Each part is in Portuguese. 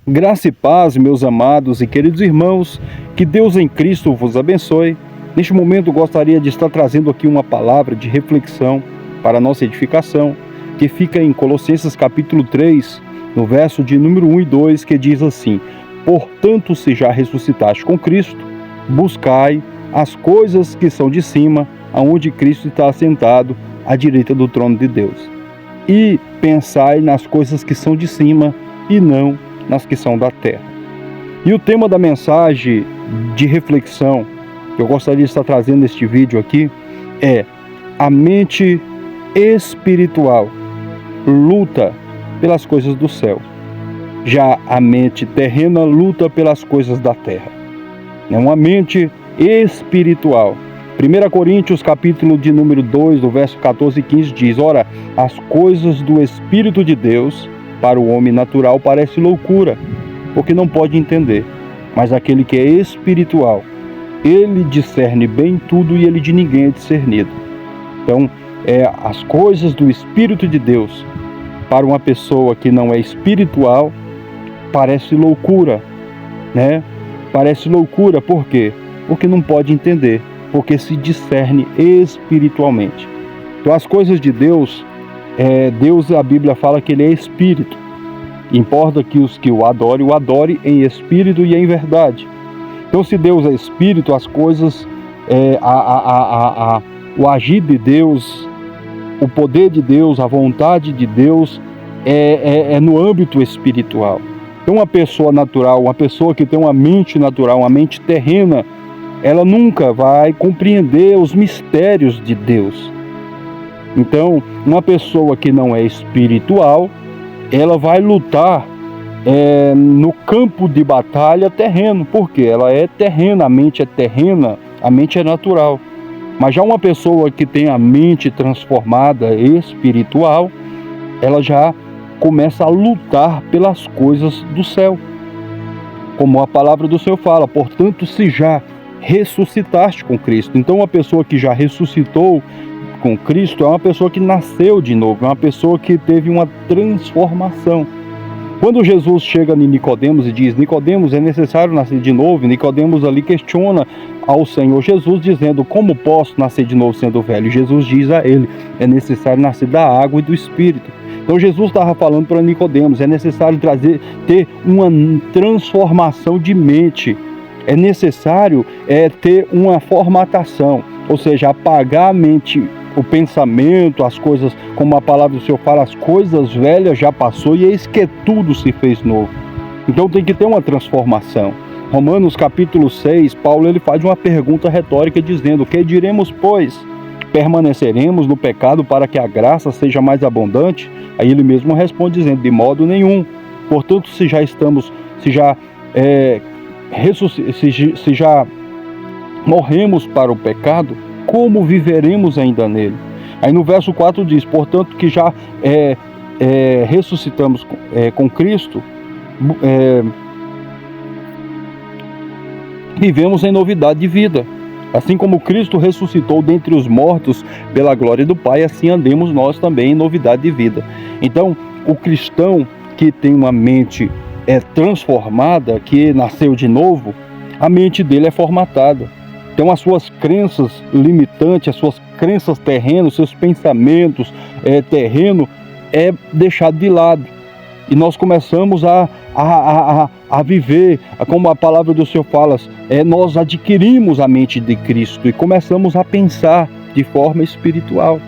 Graça e paz, meus amados e queridos irmãos, que Deus em Cristo vos abençoe. Neste momento gostaria de estar trazendo aqui uma palavra de reflexão para a nossa edificação, que fica em Colossenses capítulo 3, no verso de número 1 e 2, que diz assim: Portanto, se já ressuscitaste com Cristo, buscai as coisas que são de cima, aonde Cristo está assentado à direita do trono de Deus. E pensai nas coisas que são de cima e não nas que são da terra. E o tema da mensagem de reflexão que eu gostaria de estar trazendo neste vídeo aqui é: a mente espiritual luta pelas coisas do céu, já a mente terrena luta pelas coisas da terra. É uma mente espiritual. 1 Coríntios capítulo de número 2, do verso 14 e 15 diz: Ora, as coisas do Espírito de Deus para o homem natural parece loucura, porque não pode entender. Mas aquele que é espiritual, ele discerne bem tudo e ele de ninguém é discernido. Então, as coisas do Espírito de Deus para uma pessoa que não é espiritual parece loucura, né? Parece loucura, por quê? Porque não pode entender, porque se discerne espiritualmente. Então, as coisas de Deus, Deus, a Bíblia fala que ele é espírito. Importa que os que o adore em espírito e em verdade. Então, se Deus é espírito, as coisas, o agir de Deus, o poder de Deus, a vontade de Deus é no âmbito espiritual. Então, uma pessoa natural, uma pessoa que tem uma mente natural, uma mente terrena, ela nunca vai compreender os mistérios de Deus. Então, uma pessoa que não é espiritual, ela vai lutar no campo de batalha terreno, porque ela é terrena, a mente é terrena, a mente é natural. Mas já uma pessoa que tem a mente transformada espiritual, ela já começa a lutar pelas coisas do céu. Como a palavra do Senhor fala, portanto, se já ressuscitaste com Cristo. Então, uma pessoa que já ressuscitou com Cristo é uma pessoa que nasceu de novo, é uma pessoa que teve uma transformação. Quando Jesus chega em Nicodemos e diz: Nicodemos, é necessário nascer de novo, Nicodemos ali questiona ao Senhor Jesus, dizendo: como posso nascer de novo sendo velho? E Jesus diz a ele: é necessário nascer da água e do Espírito. Então Jesus estava falando para Nicodemos: é necessário ter uma transformação de mente, é necessário ter uma formatação, ou seja, apagar a mente, o pensamento, as coisas, como a palavra do Senhor fala, as coisas velhas já passou e eis que tudo se fez novo. Então tem que ter uma transformação. Romanos capítulo 6, Paulo ele faz uma pergunta retórica dizendo: que diremos, pois? Permaneceremos no pecado para que a graça seja mais abundante? Aí ele mesmo responde dizendo: de modo nenhum. Portanto, se já morremos para o pecado, como viveremos ainda nele? Aí no verso 4 diz: portanto que já ressuscitamos com Cristo, vivemos em novidade de vida. Assim como Cristo ressuscitou dentre os mortos pela glória do Pai, assim andemos nós também em novidade de vida. Então, o cristão que tem uma mente transformada, que nasceu de novo, a mente dele é formatada. Então, as suas crenças limitantes, as suas crenças terrenas, seus pensamentos terrenos é deixado de lado. E nós começamos a viver, como a palavra do Senhor fala, nós adquirimos a mente de Cristo e começamos a pensar de forma espiritual.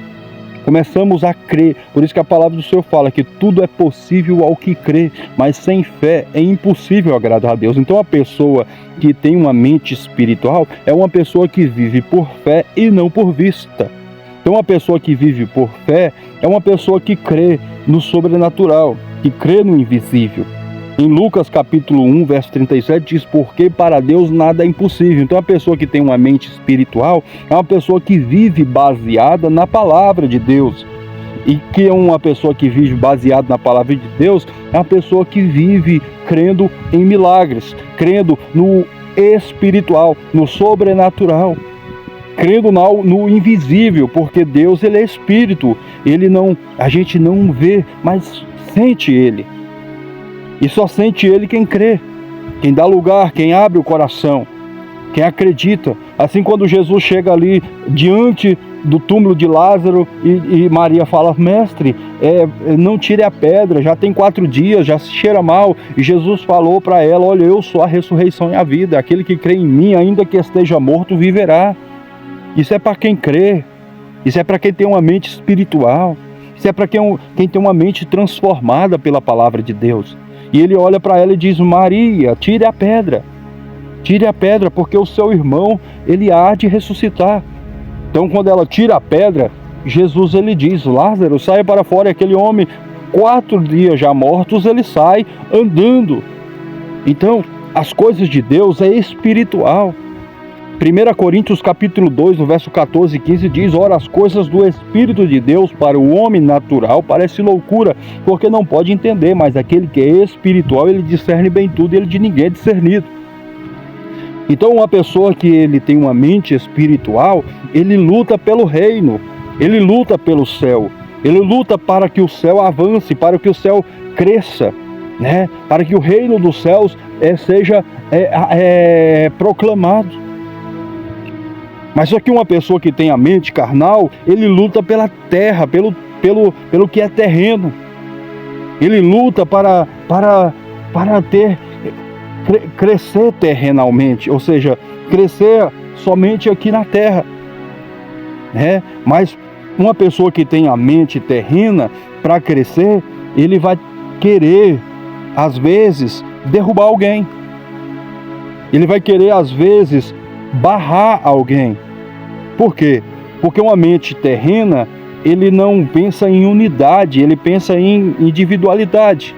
Começamos a crer. Por isso que a palavra do Senhor fala que tudo é possível ao que crê, mas sem fé é impossível agradar a Deus. Então, a pessoa que tem uma mente espiritual é uma pessoa que vive por fé e não por vista. Então, a pessoa que vive por fé é uma pessoa que crê no sobrenatural, que crê no invisível. Em Lucas capítulo 1, verso 37 diz: porque para Deus nada é impossível. Então, a pessoa que tem uma mente espiritual é uma pessoa que vive baseada na palavra de Deus. E que é uma pessoa que vive baseada na palavra de Deus é uma pessoa que vive crendo em milagres, crendo no espiritual, no sobrenatural, crendo no invisível, porque Deus ele é espírito, a gente não vê, mas sente ele. E só sente ele quem crê, quem dá lugar, quem abre o coração, quem acredita. Assim, quando Jesus chega ali diante do túmulo de Lázaro e Maria fala: mestre, não tire a pedra, já tem 4 dias, já se cheira mal. E Jesus falou para ela: olha, eu sou a ressurreição e a vida, aquele que crê em mim, ainda que esteja morto, viverá. Isso é para quem crê, isso é para quem tem uma mente espiritual, isso é para quem tem uma mente transformada pela palavra de Deus. E ele olha para ela e diz: Maria, tire a pedra, porque o seu irmão, ele há de ressuscitar. Então, quando ela tira a pedra, Jesus, ele diz: Lázaro, saia para fora. E aquele homem, 4 dias já mortos, ele sai andando. Então, as coisas de Deus é espiritual. 1 Coríntios capítulo 2, no verso 14 e 15 diz: ora, as coisas do Espírito de Deus para o homem natural parece loucura, porque não pode entender, mas aquele que é espiritual, ele discerne bem tudo, e ele de ninguém é discernido. Então, uma pessoa que ele tem uma mente espiritual, ele luta pelo reino, ele luta pelo céu, ele luta para que o céu avance, para que o céu cresça, né? Para que o reino dos céus seja proclamado. Mas só que uma pessoa que tem a mente carnal, ele luta pela terra, pelo que é terreno. Ele luta para crescer terrenalmente, ou seja, crescer somente aqui na terra, né? Mas uma pessoa que tem a mente terrena, para crescer, ele vai querer, às vezes, derrubar alguém. Ele vai querer, às vezes, barrar alguém. Por quê? Porque uma mente terrena, ele não pensa em unidade, ele pensa em individualidade.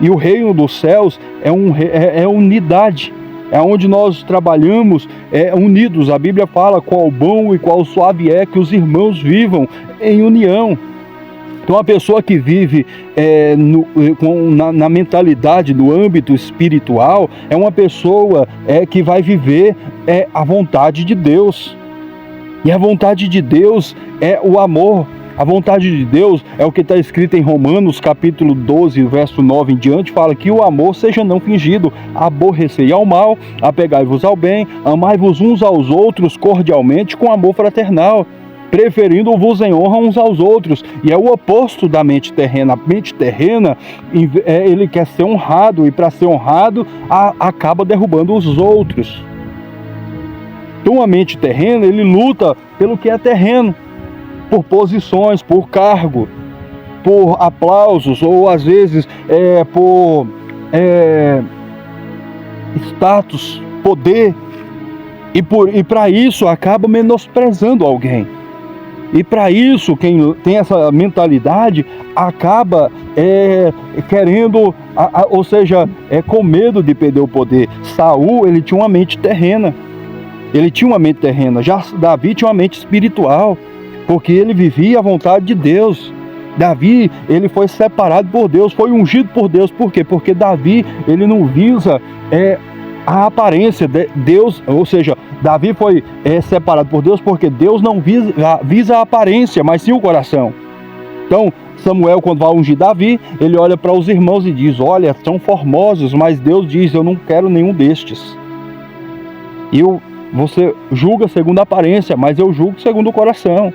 E o reino dos céus é unidade, é onde nós trabalhamos unidos. A Bíblia fala: qual bom e qual suave é que os irmãos vivam em união. Então, a pessoa que vive na mentalidade, no âmbito espiritual, é uma pessoa que vai viver a vontade de Deus. E a vontade de Deus é o amor. A vontade de Deus é o que está escrito em Romanos capítulo 12, verso 9 em diante, fala que o amor seja não fingido, aborrecei ao mal, apegai-vos ao bem, amai-vos uns aos outros cordialmente com amor fraternal, preferindo-vos em honra uns aos outros. E é o oposto da mente terrena. A mente terrena, ele quer ser honrado, e para ser honrado, acaba derrubando os outros. Então, a mente terrena, ele luta pelo que é terreno, por posições, por cargo, por aplausos, ou às vezes por status, poder, e para isso acaba menosprezando alguém. E para isso, quem tem essa mentalidade acaba querendo, ou seja, com medo de perder o poder. Saul, ele tinha uma mente terrena. Já Davi tinha uma mente espiritual, porque ele vivia a vontade de Deus. Davi, ele foi separado por Deus, foi ungido por Deus. Por quê? Porque Davi, ele não visa a aparência de Deus, ou seja, Davi foi separado por Deus porque Deus não visa a aparência, mas sim o coração. Então, Samuel, quando vai ungir Davi, ele olha para os irmãos e diz: olha, são formosos, mas Deus diz: eu não quero nenhum destes. Você julga segundo a aparência, mas eu julgo segundo o coração.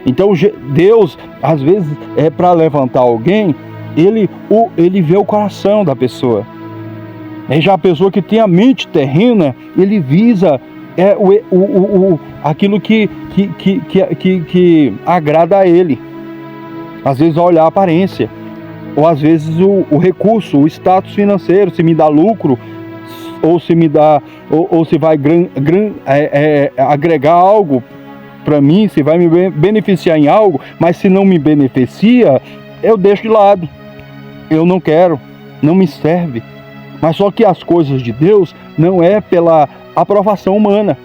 Então, Deus, às vezes, para levantar alguém, ele vê o coração da pessoa. Já a pessoa que tem a mente terrena, ele visa aquilo que agrada a ele. Às vezes, olhar a aparência, ou às vezes o recurso, o status financeiro, se me dá lucro, ou se me dá, ou se vai agregar algo para mim, se vai me beneficiar em algo. Mas se não me beneficia, eu deixo de lado. Eu não quero, não me serve. Mas só que as coisas de Deus não é pela aprovação humana.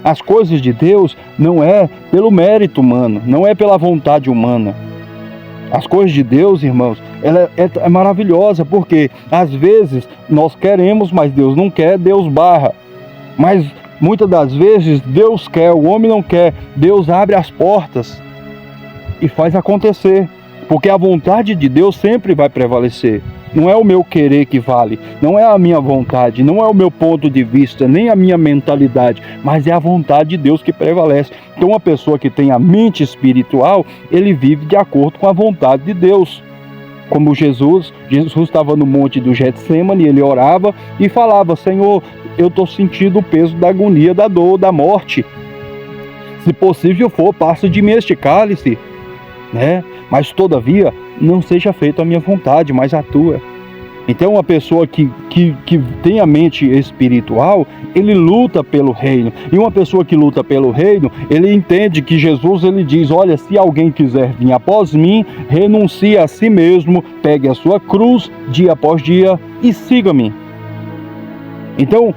As coisas de Deus não é pelo mérito humano, não é pela vontade humana. As coisas de Deus, irmãos, ela é maravilhosa, porque às vezes nós queremos, mas Deus não quer, Deus barra. Mas muitas das vezes Deus quer, o homem não quer. Deus abre as portas e faz acontecer, porque a vontade de Deus sempre vai prevalecer. Não é o meu querer que vale, não é a minha vontade, não é o meu ponto de vista, nem a minha mentalidade, mas é a vontade de Deus que prevalece. Então, uma pessoa que tem a mente espiritual, ele vive de acordo com a vontade de Deus. Como Jesus estava no monte do Getsemane, ele orava e falava: Senhor, eu estou sentindo o peso da agonia, da dor, da morte. Se possível for, passa de mim este cálice, né? Mas todavia, não seja feita a minha vontade, mas a tua. Então, uma pessoa que tem a mente espiritual, ele luta pelo reino. E uma pessoa que luta pelo reino, ele entende que Jesus, ele diz: olha, se alguém quiser vir após mim, renuncie a si mesmo, pegue a sua cruz dia após dia e siga-me. Então,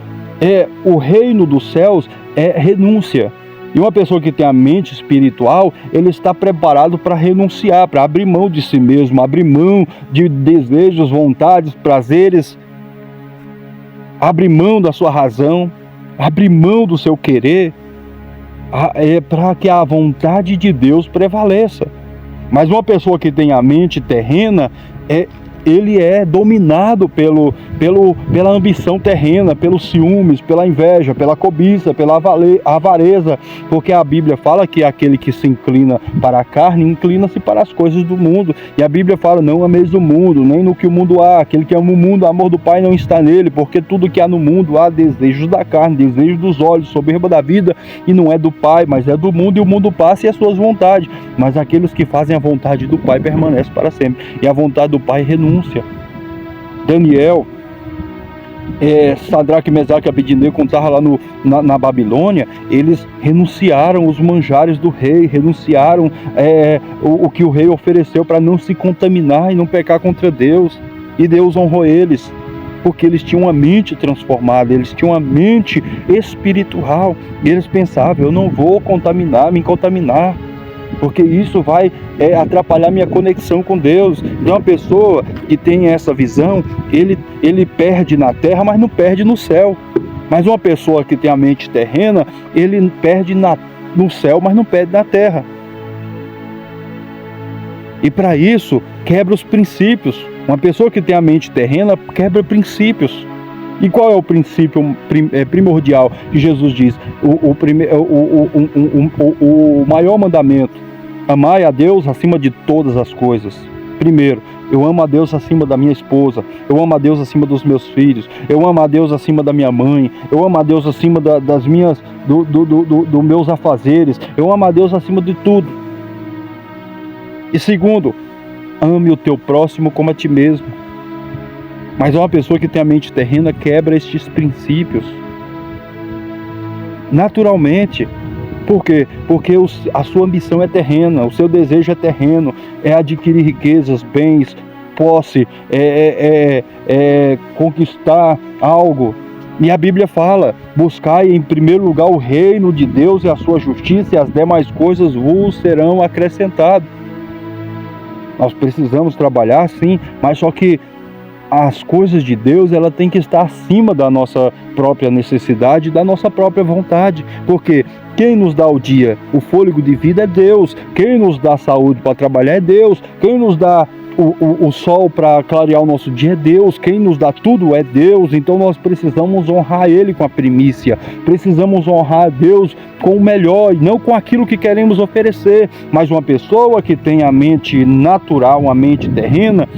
o reino dos céus é renúncia. E uma pessoa que tem a mente espiritual, ele está preparado para renunciar, para abrir mão de si mesmo, abrir mão de desejos, vontades, prazeres, abrir mão da sua razão, abrir mão do seu querer, para que a vontade de Deus prevaleça. Mas uma pessoa que tem a mente terrena, ele é dominado pela ambição terrena, pelos ciúmes, pela inveja, pela cobiça, pela avareza, porque a Bíblia fala que aquele que se inclina para a carne, inclina-se para as coisas do mundo, e a Bíblia fala: não ameis o mundo, nem no que o mundo há, aquele que ama o mundo, o amor do Pai não está nele, porque tudo que há no mundo há desejos da carne, desejos dos olhos, soberba da vida, e não é do Pai, mas é do mundo, e o mundo passa e as suas vontades, mas aqueles que fazem a vontade do Pai permanecem para sempre, e a vontade do Pai renúncia. Daniel, Sadraque, Mesaque e Abednego, quando estavam lá na Babilônia, eles renunciaram os manjares do rei, renunciaram o que o rei ofereceu para não se contaminar e não pecar contra Deus, e Deus honrou eles, porque eles tinham uma mente transformada, eles tinham uma mente espiritual, e eles pensavam: eu não vou me contaminar, porque isso vai atrapalhar minha conexão com Deus. Então, uma pessoa que tem essa visão, ele perde na terra, mas não perde no céu. Mas uma pessoa que tem a mente terrena, ele perde no céu, mas não perde na terra. E para isso, quebra os princípios. Uma pessoa que tem a mente terrena quebra princípios. E qual é o princípio primordial que Jesus diz? O maior mandamento: amai a Deus acima de todas as coisas. Primeiro, eu amo a Deus acima da minha esposa, eu amo a Deus acima dos meus filhos, eu amo a Deus acima da minha mãe, eu amo a Deus acima dos meus afazeres, eu amo a Deus acima de tudo. E segundo, ame o teu próximo como a ti mesmo. Mas uma pessoa que tem a mente terrena quebra estes princípios naturalmente. Por quê? Porque a sua ambição é terrena, o seu desejo é terreno, é adquirir riquezas, bens, posse, conquistar algo. E a Bíblia fala: buscai em primeiro lugar o reino de Deus e a sua justiça, e as demais coisas vos serão acrescentadas. Nós precisamos trabalhar, sim, mas só que as coisas de Deus, ela tem que estar acima da nossa própria necessidade, da nossa própria vontade. Porque quem nos dá o dia, o fôlego de vida é Deus. Quem nos dá saúde para trabalhar é Deus. Quem nos dá o sol para clarear o nosso dia é Deus. Quem nos dá tudo é Deus. Então nós precisamos honrar Ele com a primícia. Precisamos honrar Deus com o melhor e não com aquilo que queremos oferecer. Mas uma pessoa que tem a mente natural, uma mente terrena,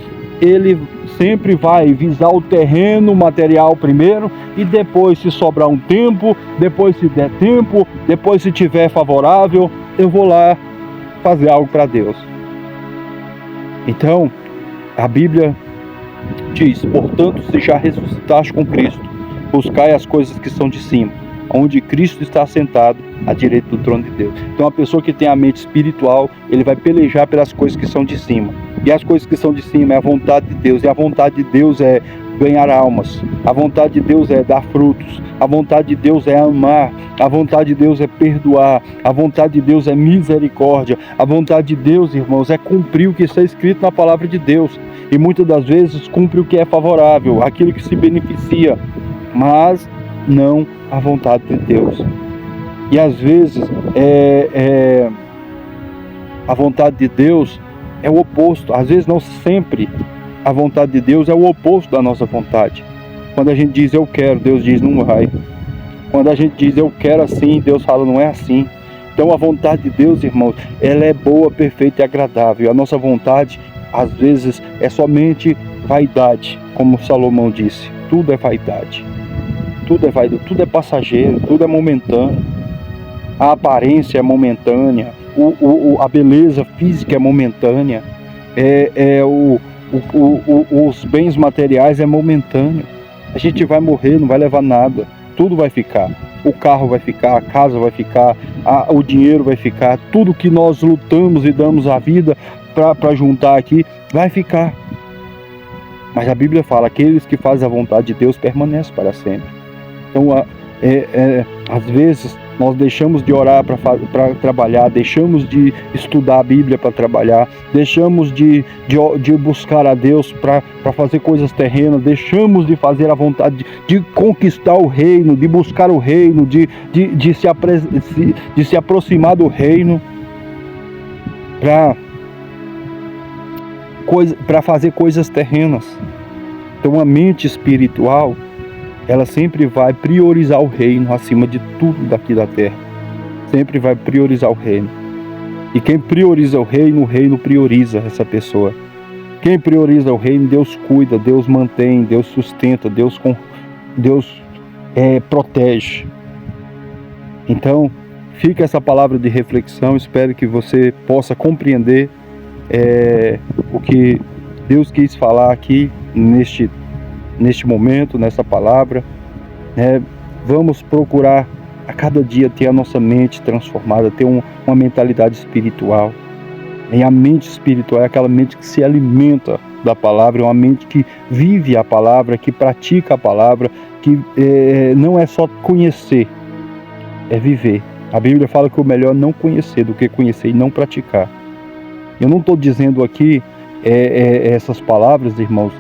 ele sempre vai visar o terreno material primeiro, e depois, se sobrar um tempo, depois se der tempo, depois se tiver favorável, eu vou lá fazer algo para Deus. Então, a Bíblia diz: portanto, se já ressuscitaste com Cristo, buscai as coisas que são de cima, onde Cristo está assentado à direita do trono de Deus. Então, a pessoa que tem a mente espiritual, ele vai pelejar pelas coisas que são de cima. E as coisas que são de cima é a vontade de Deus. E a vontade de Deus é ganhar almas. A vontade de Deus é dar frutos. A vontade de Deus é amar. A vontade de Deus é perdoar. A vontade de Deus é misericórdia. A vontade de Deus, irmãos, é cumprir o que está escrito na palavra de Deus. E muitas das vezes cumpre o que é favorável, aquilo que se beneficia, mas não a vontade de Deus. E às vezes a vontade de Deus é o oposto. Às vezes, não sempre, A vontade de Deus é o oposto da nossa vontade. Quando a gente diz eu quero, Deus diz não vai. Quando a gente diz eu quero assim, Deus fala não é assim. Então a vontade de Deus, irmãos, ela é boa, perfeita e agradável. A nossa vontade, às vezes, é somente vaidade, como Salomão disse. Tudo é vaidade. Tudo é vaidade, tudo é passageiro, tudo é momentâneo. A aparência é momentânea, a beleza física é momentânea, os bens materiais é momentâneo. A gente vai morrer, não vai levar nada, tudo vai ficar. O carro vai ficar, a casa vai ficar, o dinheiro vai ficar, tudo que nós lutamos e damos a vida para juntar aqui vai ficar. Mas a Bíblia fala, aqueles que fazem a vontade de Deus permanecem para sempre. Então, às vezes, nós deixamos de orar para trabalhar, deixamos de estudar a Bíblia para trabalhar, deixamos de buscar a Deus para fazer coisas terrenas, deixamos de fazer a vontade de conquistar o reino, de buscar o reino, de se aproximar do reino, para fazer coisas terrenas. Então a mente espiritual, ela sempre vai priorizar o reino acima de tudo daqui da terra. Sempre vai priorizar o reino. E quem prioriza o reino prioriza essa pessoa. Quem prioriza o reino, Deus cuida, Deus mantém, Deus sustenta, Deus protege. Então, fica essa palavra de reflexão. Espero que você possa compreender o que Deus quis falar aqui neste momento, nessa palavra. Vamos procurar a cada dia ter a nossa mente transformada, ter uma mentalidade espiritual. E a mente espiritual é aquela mente que se alimenta da palavra, é uma mente que vive a palavra, que pratica a palavra, que não é só conhecer, é viver. A Bíblia fala que o melhor é não conhecer do que conhecer e não praticar. Eu não estou dizendo aqui essas palavras, irmãos,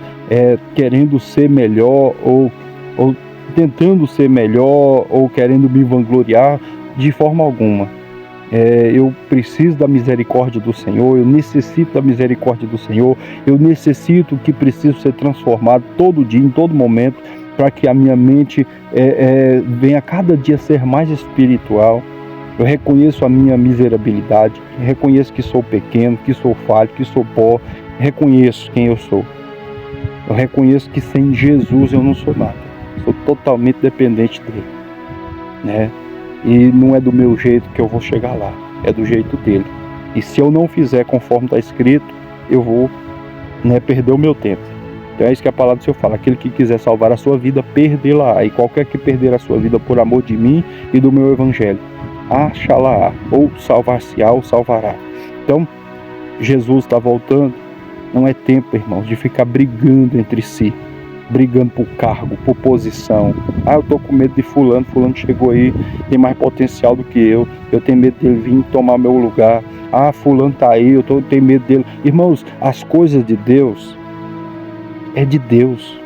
querendo ser melhor ou tentando ser melhor ou querendo me vangloriar de forma alguma. Eu preciso da misericórdia do Senhor, eu necessito da misericórdia do Senhor, eu necessito que preciso ser transformado todo dia, em todo momento, para que a minha mente venha cada dia ser mais espiritual. Eu reconheço a minha miserabilidade, reconheço que sou pequeno, que sou falho, que sou pó, reconheço quem eu sou. Eu reconheço que sem Jesus eu não sou nada, sou totalmente dependente dele, né? E não é do meu jeito que eu vou chegar lá, é do jeito dele. E se eu não fizer conforme está escrito, eu vou perder o meu tempo. Então é isso que a palavra do Senhor fala: aquele que quiser salvar a sua vida, perdê-la. E qualquer que perder a sua vida por amor de mim e do meu evangelho, achá-la, ou salvar-se-á, ou salvará. Então, Jesus está voltando. Não é tempo, irmãos, de ficar brigando entre si, brigando por cargo, por posição. Eu estou com medo de fulano chegou aí, tem mais potencial do que eu tenho medo dele vir tomar meu lugar. Fulano está aí, eu tenho medo dele. Irmãos, as coisas de Deus é de Deus.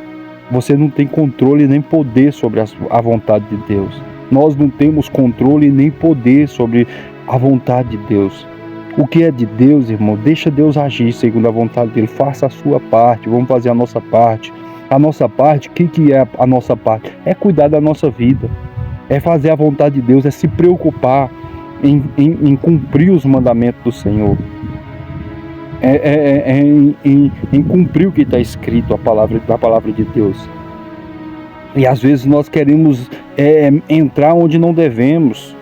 Você não tem controle nem poder sobre a vontade de Deus. Nós não temos controle nem poder sobre a vontade de Deus. O que é de Deus, irmão, deixa Deus agir segundo a vontade dele. Faça a sua parte, vamos fazer a nossa parte. A nossa parte, o que é a nossa parte? É cuidar da nossa vida, é fazer a vontade de Deus, é se preocupar em cumprir os mandamentos do Senhor, em cumprir o que está escrito, a palavra de Deus. E às vezes nós queremos entrar onde não devemos,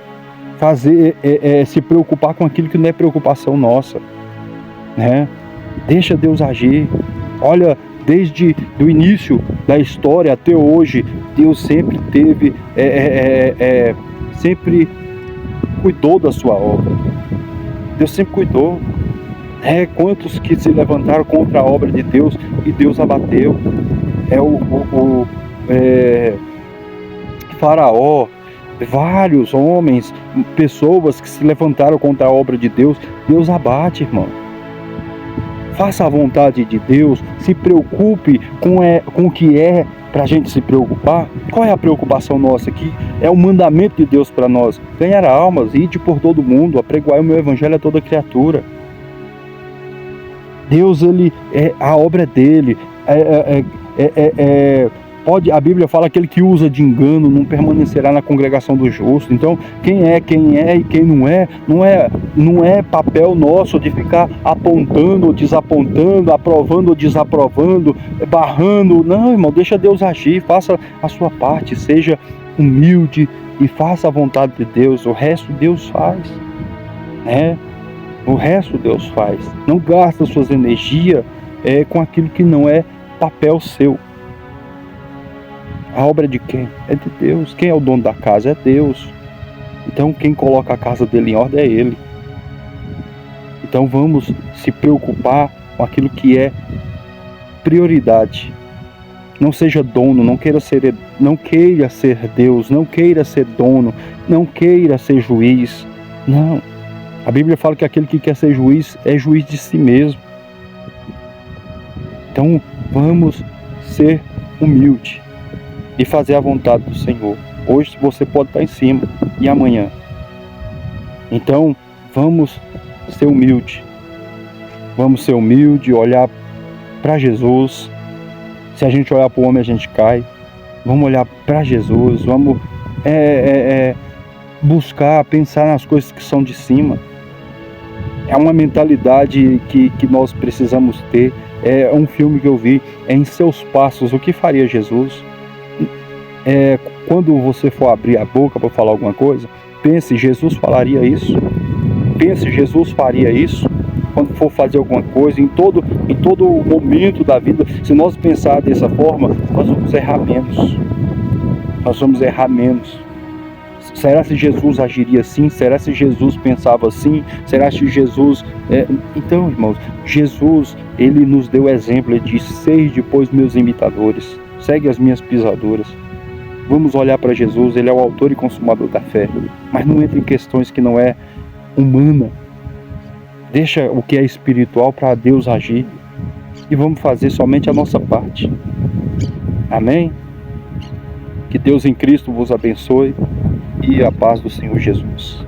se preocupar com aquilo que não é preocupação nossa, né? Deixa Deus agir. Olha, desde o início da história até hoje, Deus sempre teve, sempre cuidou da sua obra. Deus sempre cuidou. Quantos que se levantaram contra a obra de Deus e Deus abateu? Faraó, vários homens, pessoas que se levantaram contra a obra de Deus, Deus abate, irmão. Faça a vontade de Deus, se preocupe com o que é para a gente se preocupar. Qual é a preocupação nossa aqui? É o mandamento de Deus para nós: ganhar almas, ide por todo mundo, apregoar o meu evangelho a toda criatura. Deus, a obra é dele. A Bíblia fala que aquele que usa de engano não permanecerá na congregação dos justos. Então, quem é e quem não é papel nosso de ficar apontando ou desapontando, aprovando ou desaprovando, barrando. Não, irmão, deixa Deus agir, faça a sua parte, seja humilde e faça a vontade de Deus. O resto Deus faz, né? O resto Deus faz. Não gasta suas energias com aquilo que não é papel seu. A obra é de quem? É de Deus. Quem é o dono da casa? É Deus. Então quem coloca a casa dele em ordem é Ele. Então vamos se preocupar com aquilo que é prioridade. Não seja dono, não queira ser Deus, não queira ser dono, não queira ser juiz. Não. A Bíblia fala que aquele que quer ser juiz é juiz de si mesmo. Então vamos ser humildes e fazer a vontade do Senhor. Hoje você pode estar em cima e amanhã. Então vamos ser humildes. Vamos ser humildes, olhar para Jesus. Se a gente olhar para o homem, a gente cai. Vamos olhar para Jesus. Vamos buscar, pensar nas coisas que são de cima. É uma mentalidade que nós precisamos ter. É um filme que eu vi, Em Seus Passos, o que faria Jesus? Quando você for abrir a boca para falar alguma coisa, pense, Jesus falaria isso? Pense, Jesus faria isso? Quando for fazer alguma coisa, em todo momento da vida, se nós pensar dessa forma, nós vamos errar menos. Nós vamos errar menos. Será se Jesus agiria assim? Será se Jesus pensava assim? Será se Jesus... Então, irmãos, Jesus, Ele nos deu exemplo. Ele disse: "Sede depois meus imitadores, segue as minhas pisaduras." Vamos olhar para Jesus. Ele é o autor e consumador da fé. Mas não entre em questões que não é humana. Deixa o que é espiritual para Deus agir. E vamos fazer somente a nossa parte. Amém? Que Deus em Cristo vos abençoe. E a paz do Senhor Jesus.